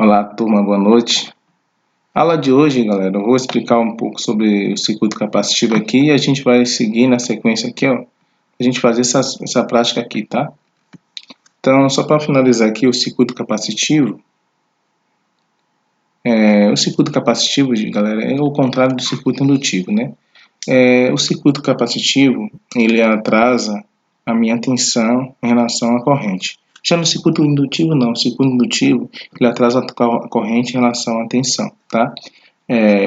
Olá, turma, boa noite. A aula de hoje, galera, eu vou explicar um pouco sobre o circuito capacitivo aqui e a gente vai seguir na sequência aqui, ó, a gente fazer essa prática aqui, tá? Então, só para finalizar aqui, o circuito capacitivo, galera, é o contrário do circuito indutivo, né? O circuito capacitivo, ele atrasa a minha tensão em relação à corrente. Já no circuito indutivo, não. O circuito indutivo, ele atrasa a corrente em relação à tensão, tá?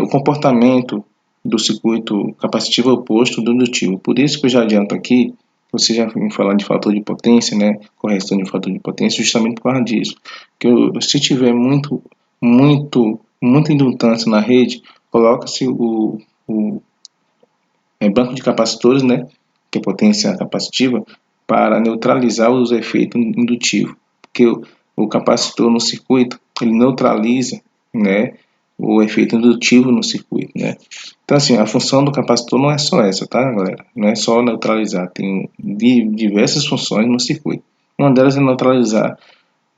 O comportamento do circuito capacitivo é oposto do indutivo. Por isso que eu já adianto aqui, você já me falar de fator de potência, né? Correção de fator de potência, justamente por causa disso. Se tiver muita indutância na rede, coloca-se o banco de capacitores, né? Que é potência capacitiva, para neutralizar os efeitos indutivos. Porque o capacitor no circuito, ele neutraliza, né, o efeito indutivo no circuito, né? Então, assim, a função do capacitor não é só essa, tá, galera? Não é só neutralizar, tem diversas funções no circuito. Uma delas é neutralizar,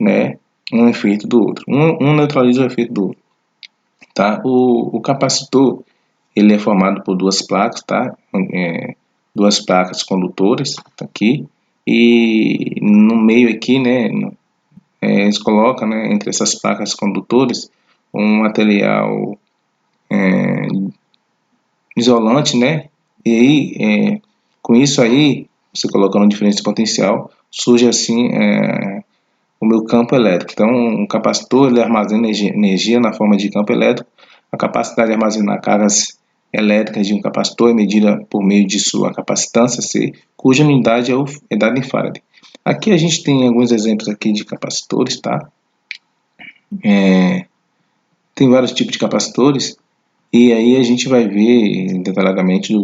né, um efeito do outro. Um neutraliza o efeito do outro, tá? O capacitor, ele é formado por duas placas, tá? Duas placas condutores, tá aqui, e no meio aqui, né, eles colocam, né, entre essas placas condutores um material isolante, né, e aí, com isso aí, você colocando diferença potencial, surge assim o meu campo elétrico. Então, um capacitor, ele armazena energia na forma de campo elétrico. A capacidade de armazenar cargas elétricas de um capacitor é medida por meio de sua capacitância C, cuja unidade é dada em Faraday. Aqui a gente tem alguns exemplos aqui de capacitores, tá? Tem vários tipos de capacitores e aí a gente vai ver detalhadamente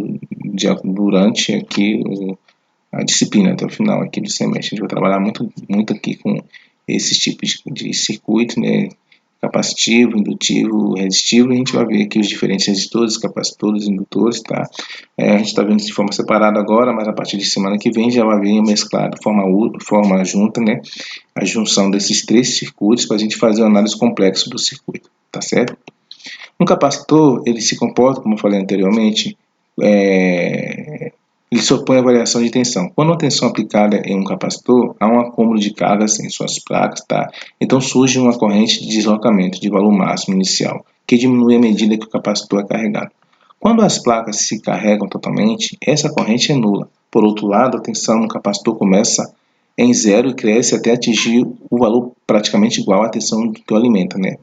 durante aqui a disciplina até o final aqui do semestre. A gente vai trabalhar muito aqui com esses tipos de circuito, né? Capacitivo, indutivo, resistivo, e a gente vai ver aqui os diferentes resistores, capacitores, indutores, tá? A gente está vendo de forma separada agora, mas a partir de semana que vem já vai vir mesclado, forma junta, né? A junção desses três circuitos para a gente fazer uma análise complexa do circuito, tá certo? Um capacitor, ele se comporta, como eu falei anteriormente, ele se opõe à variação de tensão. Quando a tensão aplicada em um capacitor, há um acúmulo de cargas em suas placas, tá? Então surge uma corrente de deslocamento de valor máximo inicial, que diminui à medida que o capacitor é carregado. Quando as placas se carregam totalmente, essa corrente é nula. Por outro lado, a tensão no capacitor começa em zero e cresce até atingir o valor praticamente igual à tensão que o alimenta, né?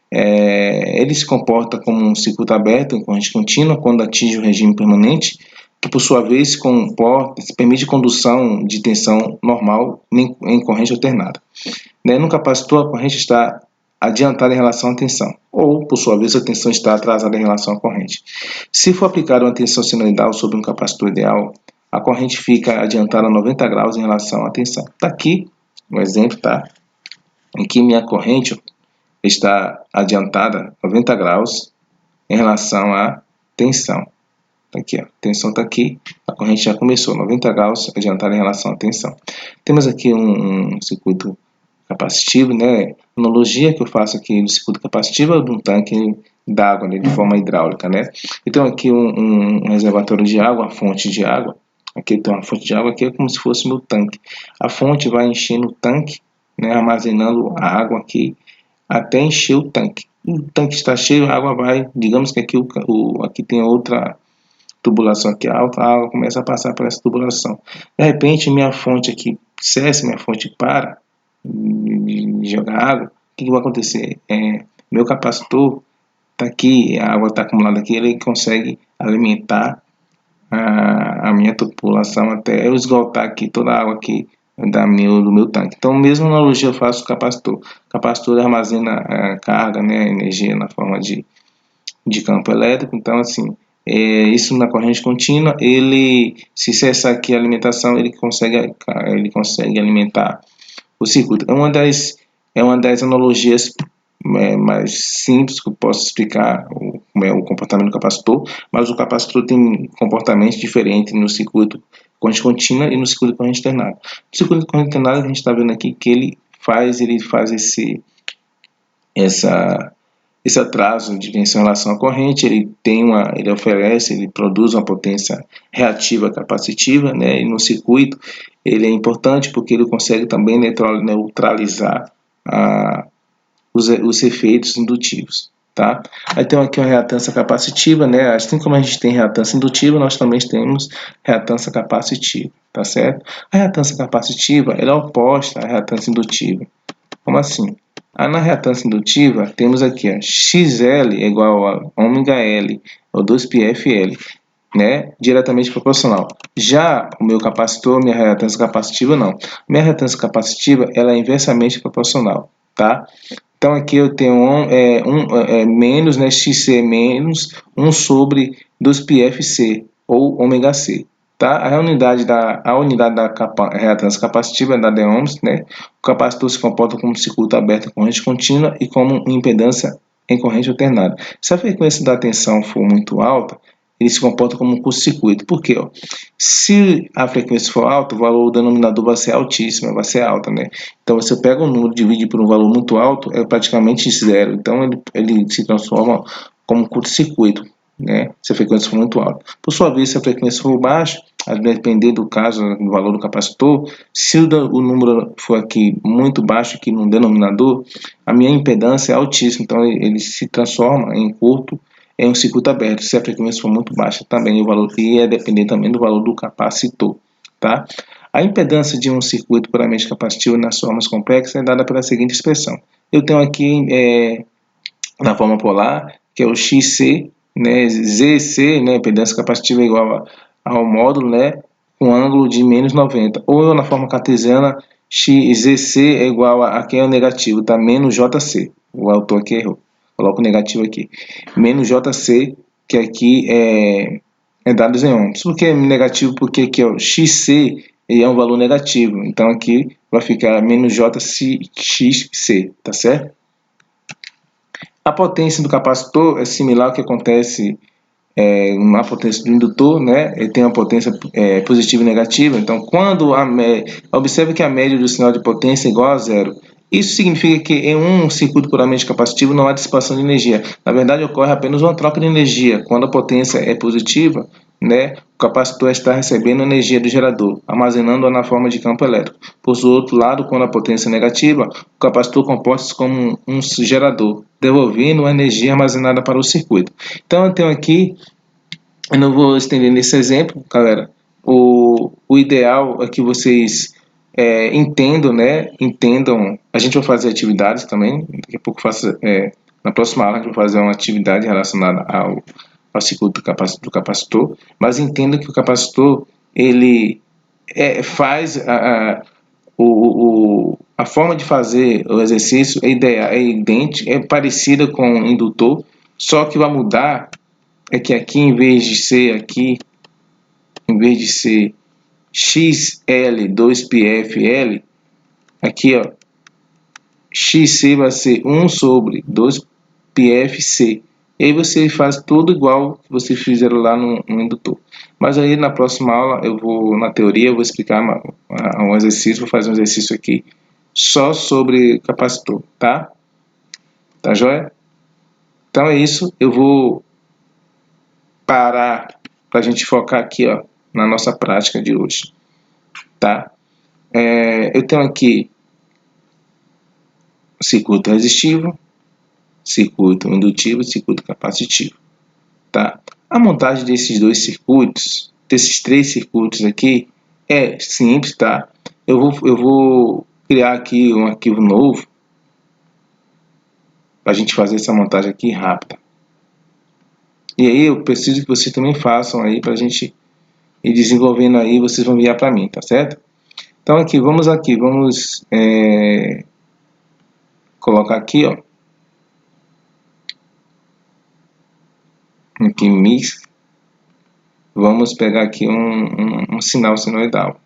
Ele se comporta como um circuito aberto em corrente contínua quando atinge o regime permanente, que por sua vez permite condução de tensão normal em corrente alternada. No capacitor, a corrente está adiantada em relação à tensão, ou, por sua vez, a tensão está atrasada em relação à corrente. Se for aplicada uma tensão sinoidal sobre um capacitor ideal, a corrente fica adiantada a 90 graus em relação à tensão. Está aqui um exemplo, tá? Em que minha corrente está adiantada 90 graus em relação à tensão. Aqui, ó, a tensão está aqui, a corrente já começou, 90 graus adiantada em relação à tensão. Temos aqui um circuito capacitivo, né? A analogia que eu faço aqui do circuito capacitivo é de um tanque d'água, né, de forma hidráulica, né? Então aqui um reservatório de água, uma fonte de água. Aqui tem uma fonte de água, aqui é como se fosse meu tanque. A fonte vai enchendo o tanque, né, armazenando a água aqui até encher o tanque. O tanque está cheio, a água vai, digamos que aqui, aqui tem outra tubulação aqui alta, a água começa a passar por essa tubulação. De repente, minha fonte aqui cessa, minha fonte para de jogar água. O que vai acontecer? Meu capacitor está aqui, a água está acumulada aqui, ele consegue alimentar a minha tubulação até eu esgotar aqui toda a água aqui do meu tanque. Então, mesma analogia eu faço com o capacitor. O capacitor armazena carga, né, energia na forma de campo elétrico. Então, assim, isso na corrente contínua, ele, se cessar aqui a alimentação, ele consegue alimentar o circuito. É uma das analogias mais simples que eu posso explicar o comportamento do capacitor, mas o capacitor tem comportamentos diferentes no circuito corrente contínua e no circuito corrente alternada. No circuito corrente alternada, a gente está vendo aqui que ele faz esse atraso de tensão em relação à corrente, ele produz uma potência reativa capacitiva, né? E no circuito ele é importante porque ele consegue também neutralizar os efeitos indutivos, tá? Aí tem aqui uma reatância capacitiva, né? Assim como a gente tem reatância indutiva, nós também temos reatância capacitiva, tá certo? A reatância capacitiva ela é oposta à reatância indutiva. Como assim? Na reatância indutiva, temos aqui XL é igual a ômega L, ou 2πfL, né? Diretamente proporcional. Já o meu capacitor, minha reatância capacitiva, não. Minha reatância capacitiva ela é inversamente proporcional, tá? Então aqui eu tenho menos, né? XC menos 1 sobre 2πfC, ou ômega C. Tá? A unidade da reatância capacitiva é dada em ohms, né? O capacitor se comporta como circuito aberto em corrente contínua e como impedância em corrente alternada. Se a frequência da tensão for muito alta, ele se comporta como um curto-circuito. Por quê? Se a frequência for alta, o valor do denominador vai ser altíssimo, vai ser alta, né? Então você pega um número e divide por um valor muito alto, é praticamente zero. Então ele se transforma como um curto-circuito, né? Se a frequência for muito alta. Por sua vez, se a frequência for baixa, a depender do caso, do valor do capacitor, se o número for aqui muito baixo aqui no denominador, a minha impedância é altíssima, então ele se transforma em curto, em um circuito aberto. Se a frequência for muito baixa, também o valor ia depender também do valor do capacitor, tá? A impedância de um circuito puramente capacitivo nas formas complexas é dada pela seguinte expressão. Eu tenho aqui na forma polar, que é o XC, né, ZC, né, impedância capacitiva é igual ao módulo, né, com ângulo de menos 90. Ou na forma cartesiana, ZC é igual a aqui é o negativo, tá? Menos JC. O autor aqui errou. Coloco o negativo aqui. Menos JC, que aqui é dados em ohms. Por que negativo? Porque aqui ó, XC é um valor negativo. Então aqui vai ficar menos JXC, tá certo? A potência do capacitor é similar ao que acontece na potência do indutor, né? Ele tem uma potência positiva e negativa. Então, quando observe que a média do sinal de potência é igual a zero. Isso significa que em um circuito puramente capacitivo não há dissipação de energia. Na verdade, ocorre apenas uma troca de energia. Quando a potência é positiva, né, o capacitor está recebendo energia do gerador, armazenando-a na forma de campo elétrico. Por outro lado, quando a potência é negativa, o capacitor comporta-se como um gerador, devolvendo a energia armazenada para o circuito. Então, eu tenho aqui, eu não vou estender nesse exemplo, galera. O ideal é que vocês entendam, né? Entendam. A gente vai fazer atividades também. Daqui a pouco na próxima aula a gente vai fazer uma atividade relacionada ao circuito do capacitor. Mas entenda que o capacitor ele faz a forma de fazer o exercício é idêntica, é parecida com o indutor, só que vai mudar é que aqui em vez de ser XL 2πfL, aqui ó, XC vai ser 1 sobre 2πfC. E aí você faz tudo igual que vocês fizeram lá no indutor. Mas aí na próxima aula, na teoria, eu vou explicar um exercício, vou fazer um exercício aqui só sobre capacitor, tá? Tá joia? Então é isso, eu vou parar para a gente focar aqui ó, na nossa prática de hoje, tá? Eu tenho aqui o circuito resistivo, circuito indutivo e circuito capacitivo, tá? A montagem desses três circuitos aqui é simples, tá? Eu vou criar aqui um arquivo novo para a gente fazer essa montagem aqui rápida. E aí eu preciso que vocês também façam aí para a gente ir desenvolvendo aí, vocês vão enviar para mim, tá certo? Então vamos colocar aqui, ó, aqui mix, vamos pegar aqui um sinal sinoidal.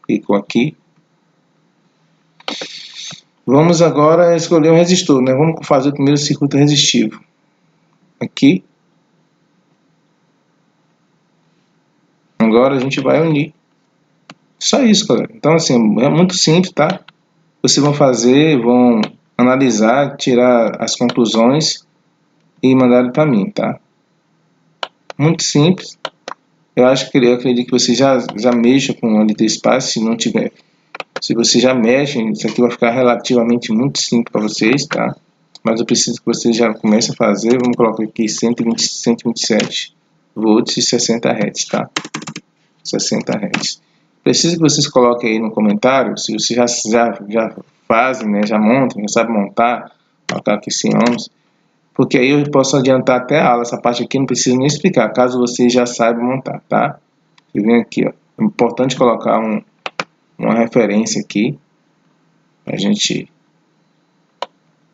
Clicou aqui. Vamos agora escolher um resistor, né? Vamos fazer o primeiro circuito resistivo. Aqui. Agora a gente vai unir. Só isso, galera. Então, assim, é muito simples, tá? Vocês vão fazer, vão analisar, tirar as conclusões e mandar para mim, tá? Muito simples. Eu acredito que você já mexa com o LT Espaço. Se não tiver, se você já mexe, isso aqui vai ficar relativamente muito simples para vocês, tá? Mas eu preciso que você já comece a fazer. Vamos colocar aqui 127 volts e 60 Hz, tá? 60 Hz. Preciso que vocês coloquem aí no comentário se vocês já fazem, né? Já montam, já sabem montar. Colocar aqui 100 ohms. Porque aí eu posso adiantar até a aula. Essa parte aqui não preciso nem explicar, caso você já saiba montar, tá? Você vem aqui, ó. É importante colocar uma referência aqui. A gente...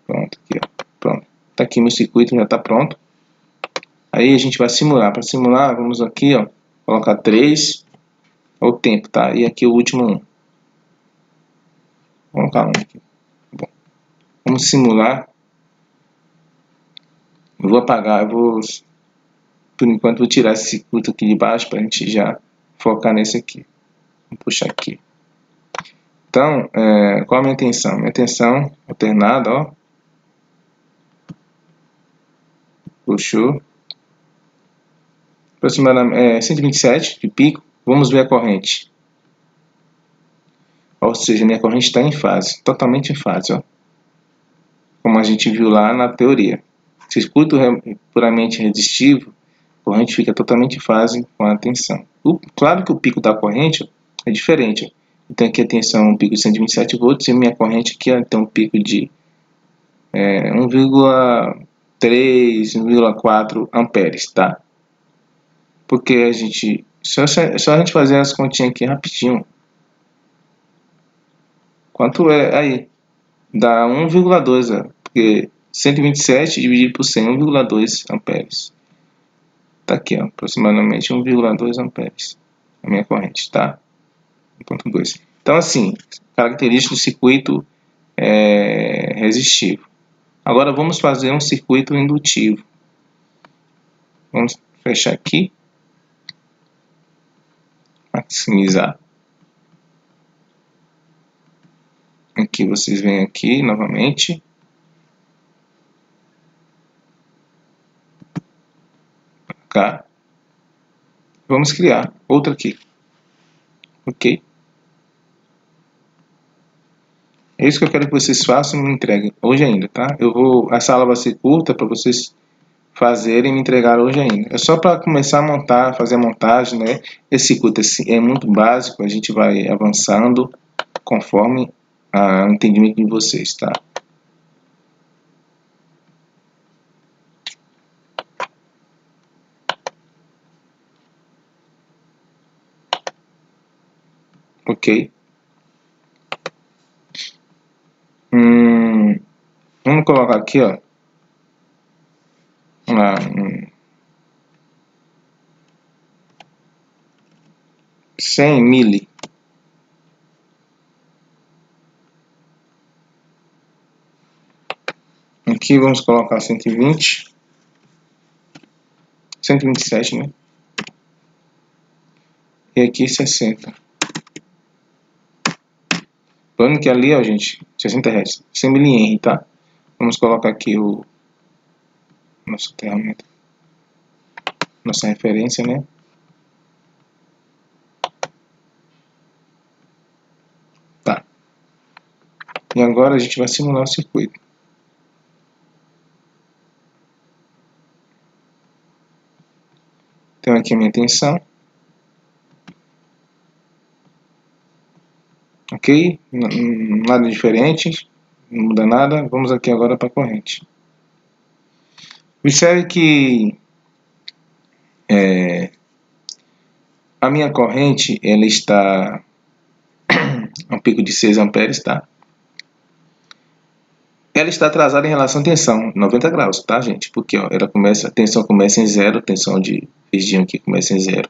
Pronto, aqui, ó. Pronto. Tá aqui, meu circuito já tá pronto. Aí a gente vai simular. Para simular, vamos aqui, ó. Colocar 3. É o tempo, tá? E aqui o último 1. Vamos colocar 1 aqui. Bom. Vamos simular. Eu vou apagar, por enquanto, vou tirar esse circuito aqui de baixo para a gente já focar nesse aqui. Vou puxar aqui. Então, qual a minha intenção? Minha intenção, alternada, ó. Puxou. Aproximadamente 127 de pico. Vamos ver a corrente. Ou seja, minha corrente está em fase, totalmente em fase, ó. Como a gente viu lá na teoria. Circuito puramente resistivo, a corrente fica totalmente em fase com a tensão. Claro que o pico da corrente é diferente. Então aqui a tensão é um pico de 127 volts e minha corrente aqui tem um pico de 1,3, 1,4 amperes, tá? Porque a gente... Só a gente fazer as continhas aqui rapidinho. Quanto é aí? Dá 1,2, porque 127 dividido por 100, 1,2 amperes. Tá aqui, ó, aproximadamente 1,2 amperes. A minha corrente, tá? 1,2. Então, assim, característica do circuito resistivo. Agora vamos fazer um circuito indutivo. Vamos fechar aqui. Maximizar. Aqui vocês vêm aqui novamente. Cá. Vamos criar outra aqui. Ok? É isso que eu quero que vocês façam e me entreguem hoje ainda, tá? Essa aula vai ser curta para vocês fazerem e me entregar hoje ainda. É só para começar a montar, fazer a montagem, né? Esse circuito é muito básico, a gente vai avançando conforme o entendimento de vocês, tá? Ok? Vamos colocar aqui, ó. 100 mili. Aqui vamos colocar 120. 127, né? E aqui 60. Lembrando que ali, ó, gente, 60 Hz, 100 mAh, tá? Vamos colocar aqui o nosso ferramenta, nossa referência, né? Tá. E agora a gente vai simular o circuito. Tenho aqui a minha tensão. Ok? Nada diferente. Não muda nada. Vamos aqui agora para a corrente. Observe que a minha corrente ela está a um pico de 6 amperes, tá? Ela está atrasada em relação à tensão, 90 graus, tá, gente? Porque ó, a tensão começa em 0, a tensão de virgem aqui começa em 0.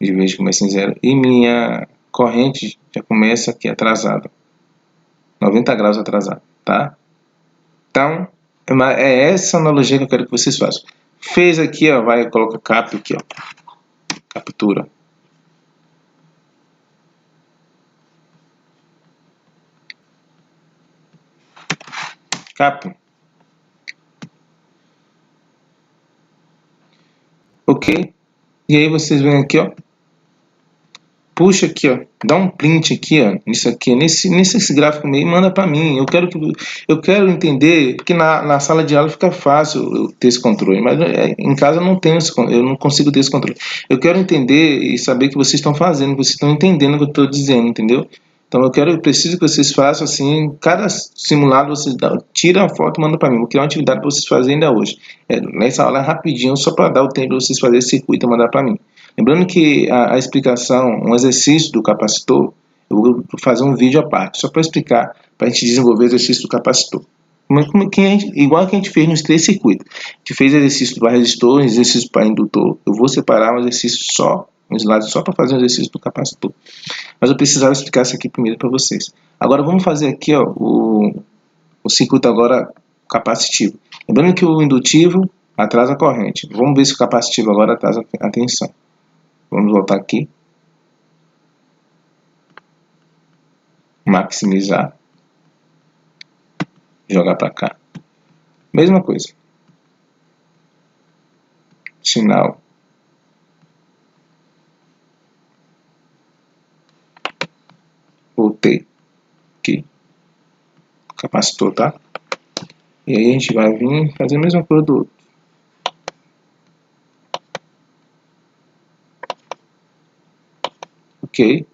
De vez começa em 0. E minha corrente já começa aqui atrasada. 90 graus atrasado, tá? Então, é essa analogia que eu quero que vocês façam. Fez aqui, ó, vai colocar cap aqui, ó. Captura. Capa. Ok? E aí vocês vêm aqui, ó. Puxa aqui, ó, dá um print aqui, ó, nisso aqui, nesse gráfico meio, manda para mim. Eu quero entender, porque na sala de aula fica fácil eu ter esse controle, mas em casa eu não tenho eu não consigo ter esse controle. Eu quero entender e saber o que vocês estão fazendo, que vocês estão entendendo o que eu estou dizendo, entendeu? Então eu preciso que vocês façam assim, cada simulado vocês tira a foto e manda para mim. Vou criar uma atividade para vocês fazerem ainda hoje. Nessa aula é rapidinho, só para dar o tempo de vocês fazerem esse circuito e mandar para mim. Lembrando que a explicação, um exercício do capacitor, eu vou fazer um vídeo à parte, só para explicar, para a gente desenvolver o exercício do capacitor. Igual que a gente fez nos 3 circuitos. A gente fez exercício para resistor, exercício para indutor. Eu vou separar um exercício só, um slide só para fazer um exercício do capacitor. Mas eu precisava explicar isso aqui primeiro para vocês. Agora vamos fazer aqui ó, o circuito agora capacitivo. Lembrando que o indutivo atrasa a corrente. Vamos ver se o capacitivo agora atrasa a tensão. Vamos voltar aqui. Maximizar. Jogar para cá. Mesma coisa. Sinal. Voltei. Aqui. Capacitor, tá? E aí a gente vai vir fazer a mesma coisa do outro. Ok.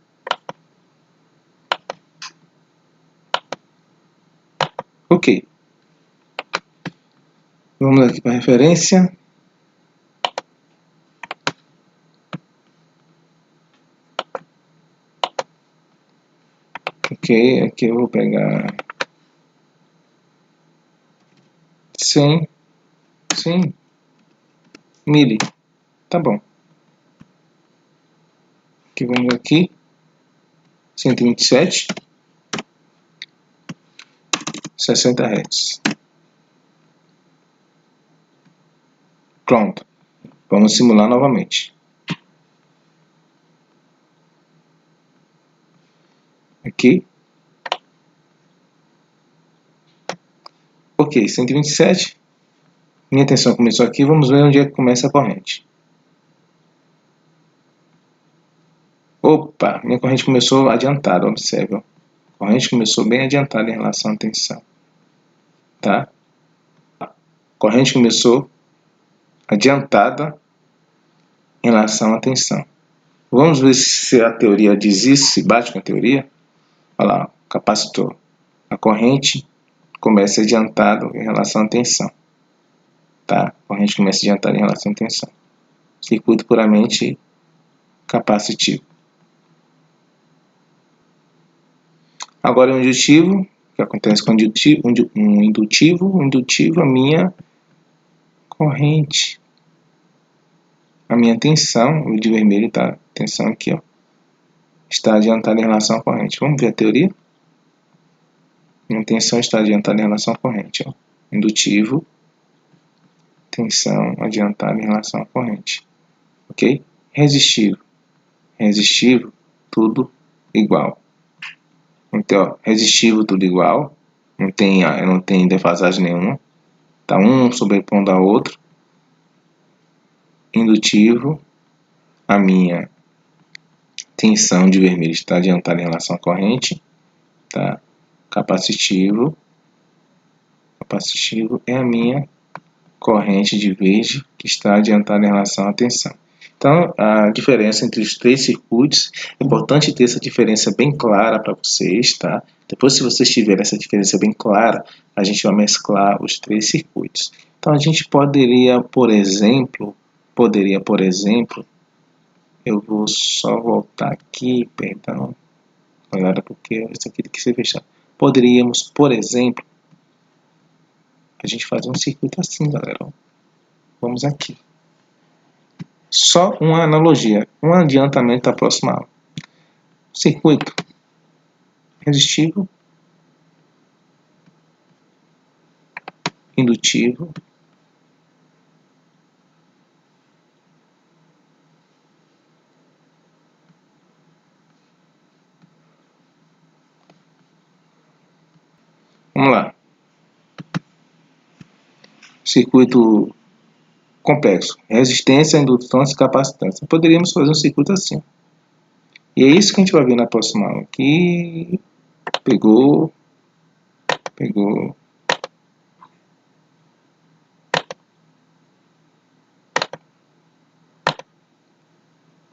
Ok. Vamos aqui para referência. Ok, aqui eu vou pegar 100 mili. Tá bom. Aqui vamos aqui. 127. 60 Hz. Pronto. Vamos simular novamente. Aqui. Ok, 127. Minha tensão começou aqui. Vamos ver onde é que começa a corrente. Opa, minha corrente começou adiantada, observe. A corrente começou bem adiantada em relação à tensão. Tá? A corrente começou adiantada em relação à tensão. Vamos ver se a teoria diz isso, se bate com a teoria. Olha lá, capacitor. A corrente começa adiantada em relação à tensão. Tá? A corrente começa adiantada em relação à tensão. Circuito puramente capacitivo. Agora o indutivo, o que acontece com o indutivo, a minha corrente, a minha tensão, o de vermelho está, tensão aqui, ó, está adiantada em relação à corrente. Vamos ver a teoria? Minha tensão está adiantada em relação à corrente, ó. Indutivo, tensão adiantada em relação à corrente, ok? Resistivo, tudo igual. Então, ó, resistivo tudo igual, não tem defasagem nenhuma, tá um sobrepondo a outro. Indutivo, a minha tensão de vermelho está adiantada em relação à corrente, tá? Capacitivo é a minha corrente de verde que está adiantada em relação à tensão. Então, a diferença entre os 3 circuitos, é importante ter essa diferença bem clara para vocês, tá? Depois, se vocês tiverem essa diferença bem clara, a gente vai mesclar os 3 circuitos. Então, a gente poderia, por exemplo, eu vou só voltar aqui, perdão, galera, porque isso aqui tem que ser fechado. Poderíamos, por exemplo, a gente fazer um circuito assim, galera. Vamos aqui. Só uma analogia, um adiantamento da próxima aula. Circuito resistivo, indutivo, vamos lá. circuito complexo, resistência, indutância e capacitância. Poderíamos fazer um circuito assim. E é isso que a gente vai ver na próxima aula. Aqui, pegou.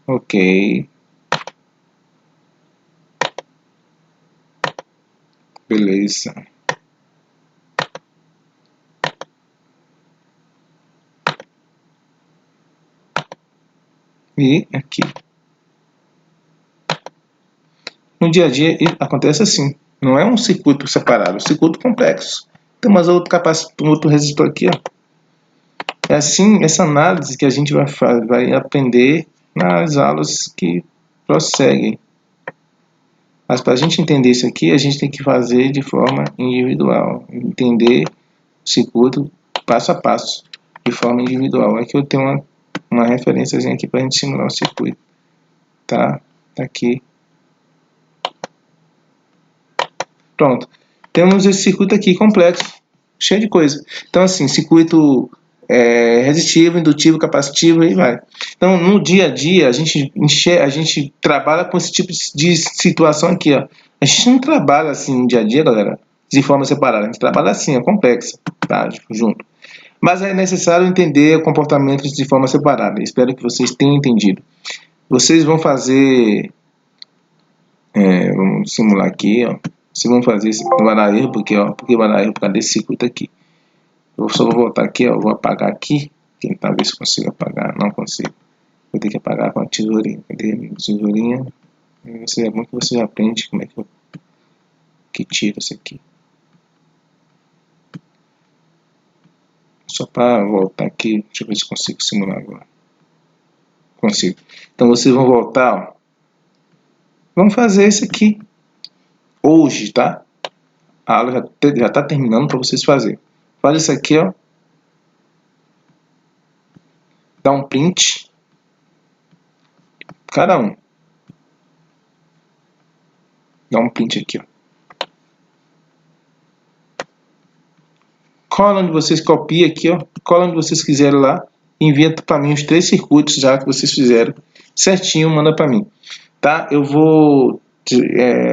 Ok. Beleza. E aqui. No dia a dia acontece assim. Não é um circuito separado, é um circuito complexo. Tem mais outro resistor aqui, ó. É assim, essa análise que a gente vai aprender nas aulas que prosseguem. Mas para a gente entender isso aqui, a gente tem que fazer de forma individual. Entender o circuito passo a passo, de forma individual. Aqui eu tenho uma referênciazinha aqui para a gente simular o circuito. Tá aqui. Pronto. Temos esse circuito aqui complexo, cheio de coisa. Então, assim, circuito resistivo, indutivo, capacitivo, e vai. Então, no dia a dia, a gente trabalha com esse tipo de situação aqui, ó. A gente não trabalha assim no dia a dia, galera, de forma separada. A gente trabalha assim, é complexo, tá? Junto. Mas é necessário entender comportamentos de forma separada. Espero que vocês tenham entendido. Vocês vão fazer... vamos simular aqui, ó. Vocês vão fazer esse erro, porque vai dar erro por causa desse circuito aqui. Eu só vou voltar aqui, ó. Vou apagar aqui. Tentar ver se consigo apagar. Não consigo. Vou ter que apagar com a tesourinha. Cadê a tesourinha? É bom que você já aprende como é que tira isso aqui. Só para voltar aqui. Deixa eu ver se consigo simular agora. Consigo. Então vocês vão voltar, ó. Vamos fazer isso aqui. Hoje, tá? A aula já está terminando para vocês fazerem. Faz isso aqui, ó. Dá um print. Cada um. Dá um print aqui, ó. Cola onde vocês copiam aqui, ó. Cola onde vocês quiserem lá. Envia para mim os 3 circuitos já que vocês fizeram. Certinho, manda para mim. Tá? Eu vou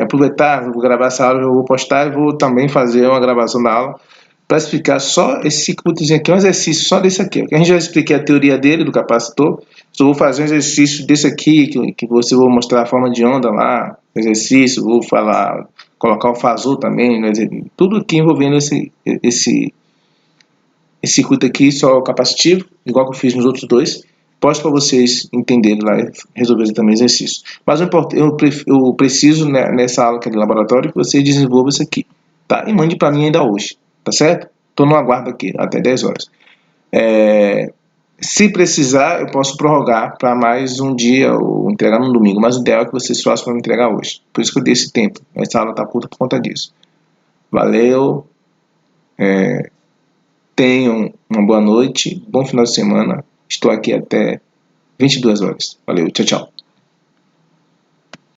aproveitar, vou gravar essa aula, eu vou postar e vou também fazer uma gravação da aula para explicar só esse circuitozinho aqui, um exercício só desse aqui. A gente já expliquei a teoria dele, do capacitor. Só vou fazer um exercício desse aqui, que você vou mostrar a forma de onda lá, exercício, vou falar, colocar o fasor também, né? Tudo aqui envolvendo esse circuito aqui, só capacitivo, igual que eu fiz nos outros dois. Posto para vocês entenderem lá e resolverem também exercício. Mas eu preciso, né, nessa aula que é de laboratório, que vocês desenvolvam isso aqui, tá? E mande para mim ainda hoje, tá certo? Estou no aguardo aqui, até 10 horas. Se precisar, eu posso prorrogar para mais um dia ou entregar no domingo, mas o ideal é que vocês façam para me entregar hoje. Por isso que eu dei esse tempo. Essa aula está curta por conta disso. Valeu. Tenham uma boa noite, bom final de semana. Estou aqui até 22 horas. Valeu, tchau, tchau.